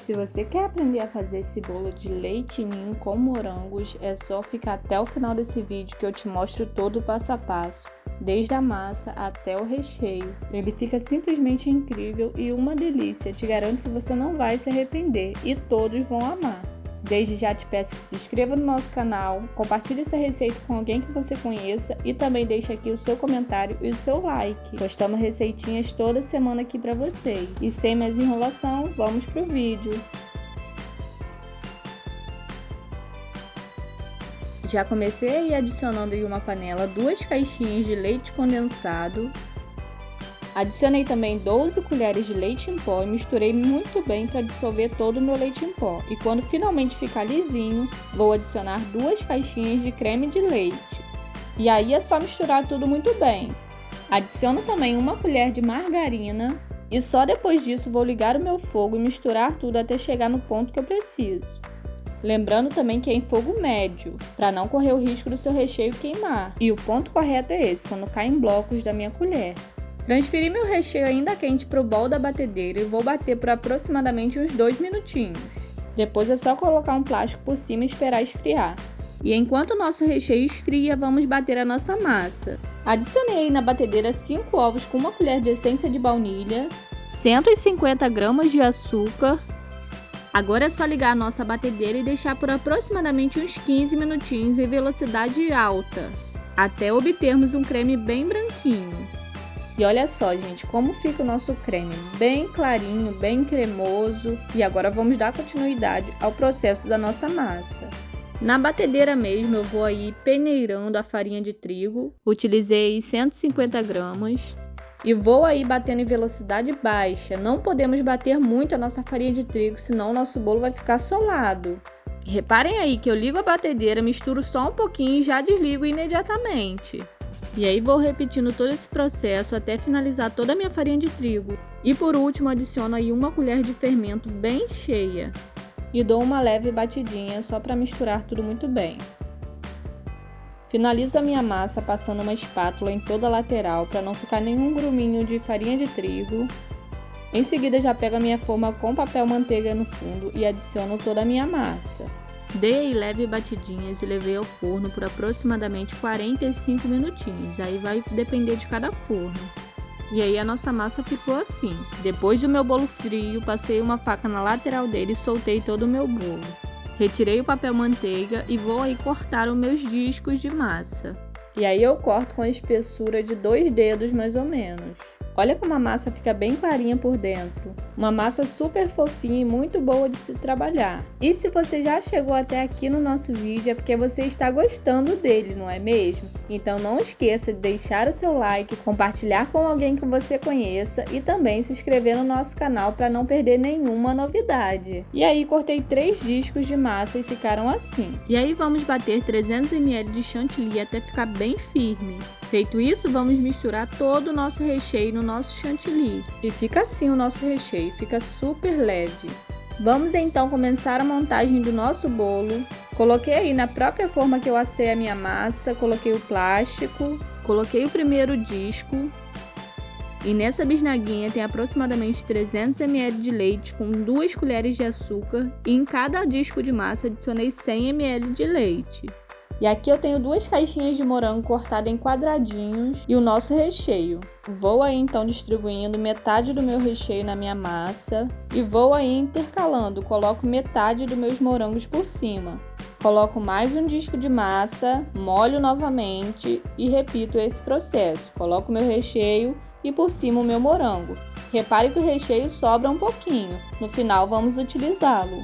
Se você quer aprender a fazer esse bolo de leite ninho com morangos, é só ficar até o final desse vídeo que eu te mostro todo o passo a passo, desde a massa até o recheio. Ele fica simplesmente incrível e uma delícia, te garanto que você não vai se arrepender e todos vão amar. Desde já te peço que se inscreva no nosso canal, compartilhe essa receita com alguém que você conheça e também deixe aqui o seu comentário e o seu like. Postamos receitinhas toda semana aqui para vocês. E sem mais enrolação, vamos pro vídeo. Já comecei aí adicionando em uma panela 2 caixinhas de leite condensado. Adicionei também 12 colheres de leite em pó e misturei muito bem para dissolver todo o meu leite em pó. E quando finalmente ficar lisinho, vou adicionar 2 caixinhas de creme de leite. E aí é só misturar tudo muito bem. Adiciono também 1 colher de margarina e só depois disso vou ligar o meu fogo e misturar tudo até chegar no ponto que eu preciso. Lembrando também que é em fogo médio, para não correr o risco do seu recheio queimar. E o ponto correto é esse, quando cai em blocos da minha colher. Transferi meu recheio ainda quente para o bowl da batedeira e vou bater por aproximadamente uns 2 minutinhos. Depois é só colocar um plástico por cima e esperar esfriar. E enquanto o nosso recheio esfria, vamos bater a nossa massa. Adicionei aí na batedeira 5 ovos com 1 colher de essência de baunilha, 150 gramas de açúcar. Agora é só ligar a nossa batedeira e deixar por aproximadamente uns 15 minutinhos em velocidade alta, até obtermos um creme bem branquinho. E olha só, gente, como fica o nosso creme, bem clarinho, bem cremoso. E agora vamos dar continuidade ao processo da nossa massa. Na batedeira mesmo eu vou aí peneirando a farinha de trigo, utilizei 150 gramas. E vou aí batendo em velocidade baixa, não podemos bater muito a nossa farinha de trigo, senão o nosso bolo vai ficar solado. Reparem aí que eu ligo a batedeira, misturo só um pouquinho e já desligo imediatamente. E aí vou repetindo todo esse processo até finalizar toda a minha farinha de trigo. E por último adiciono aí 1 colher de fermento bem cheia. E dou uma leve batidinha só para misturar tudo muito bem. Finalizo a minha massa passando uma espátula em toda a lateral para não ficar nenhum gruminho de farinha de trigo. Em seguida já pego a minha forma com papel manteiga no fundo e adiciono toda a minha massa. Dei aí leve batidinhas e levei ao forno por aproximadamente 45 minutinhos, aí vai depender de cada forno. E aí a nossa massa ficou assim. Depois do meu bolo frio, passei uma faca na lateral dele e soltei todo o meu bolo. Retirei o papel manteiga e vou aí cortar os meus discos de massa. E aí eu corto com a espessura de 2 dedos mais ou menos. Olha como a massa fica bem clarinha por dentro. Uma massa super fofinha e muito boa de se trabalhar. E se você já chegou até aqui no nosso vídeo é porque você está gostando dele, não é mesmo? Então não esqueça de deixar o seu like, compartilhar com alguém que você conheça e também se inscrever no nosso canal para não perder nenhuma novidade. E aí cortei 3 discos de massa e ficaram assim. E aí vamos bater 300 ml de chantilly até ficar bem firme. Feito isso, vamos misturar todo o nosso recheio no nosso chantilly. E fica assim o nosso recheio, fica super leve. Vamos então começar a montagem do nosso bolo. Coloquei aí na própria forma que eu assei a minha massa, coloquei o plástico, coloquei o primeiro disco. E nessa bisnaguinha tem aproximadamente 300 ml de leite com 2 colheres de açúcar. E em cada disco de massa adicionei 100 ml de leite. E aqui eu tenho 2 caixinhas de morango cortada em quadradinhos e o nosso recheio. Vou aí então distribuindo metade do meu recheio na minha massa e vou aí intercalando, coloco metade dos meus morangos por cima. Coloco mais um disco de massa, molho novamente e repito esse processo. Coloco meu recheio e por cima o meu morango. Repare que o recheio sobra um pouquinho, no final vamos utilizá-lo.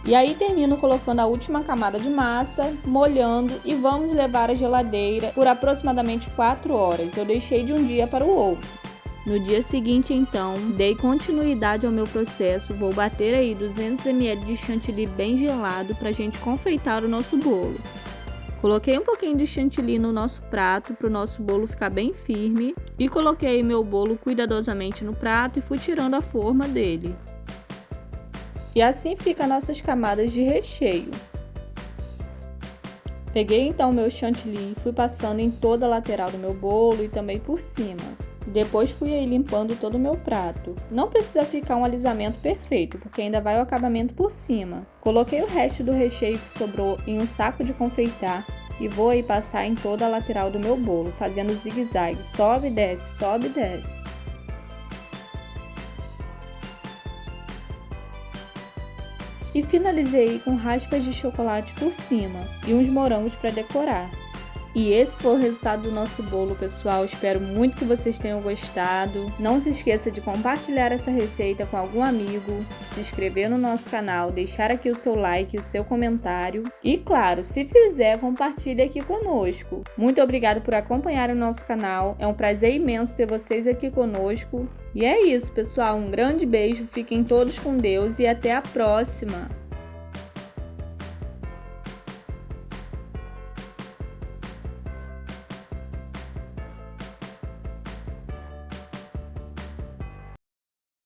E aí termino colocando a última camada de massa, molhando e vamos levar à geladeira por aproximadamente 4 horas. Eu deixei de um dia para o outro. No dia seguinte, então, dei continuidade ao meu processo. Vou bater aí 200 ml de chantilly bem gelado para a gente confeitar o nosso bolo. Coloquei um pouquinho de chantilly no nosso prato para o nosso bolo ficar bem firme. E coloquei meu bolo cuidadosamente no prato e fui tirando a forma dele. E assim ficam nossas camadas de recheio. Peguei então o meu chantilly e fui passando em toda a lateral do meu bolo e também por cima. Depois fui aí limpando todo o meu prato. Não precisa ficar um alisamento perfeito, porque ainda vai o acabamento por cima. Coloquei o resto do recheio que sobrou em um saco de confeitar e vou aí passar em toda a lateral do meu bolo, fazendo zigue-zague, sobe e desce, sobe e desce. E finalizei com raspas de chocolate por cima e uns morangos para decorar. E esse foi o resultado do nosso bolo, pessoal. Espero muito que vocês tenham gostado. Não se esqueça de compartilhar essa receita com algum amigo, se inscrever no nosso canal, deixar aqui o seu like e o seu comentário. E claro, se fizer, compartilhe aqui conosco. Muito obrigada por acompanhar o nosso canal. É um prazer imenso ter vocês aqui conosco. E é isso, pessoal. Um grande beijo, fiquem todos com Deus e até a próxima!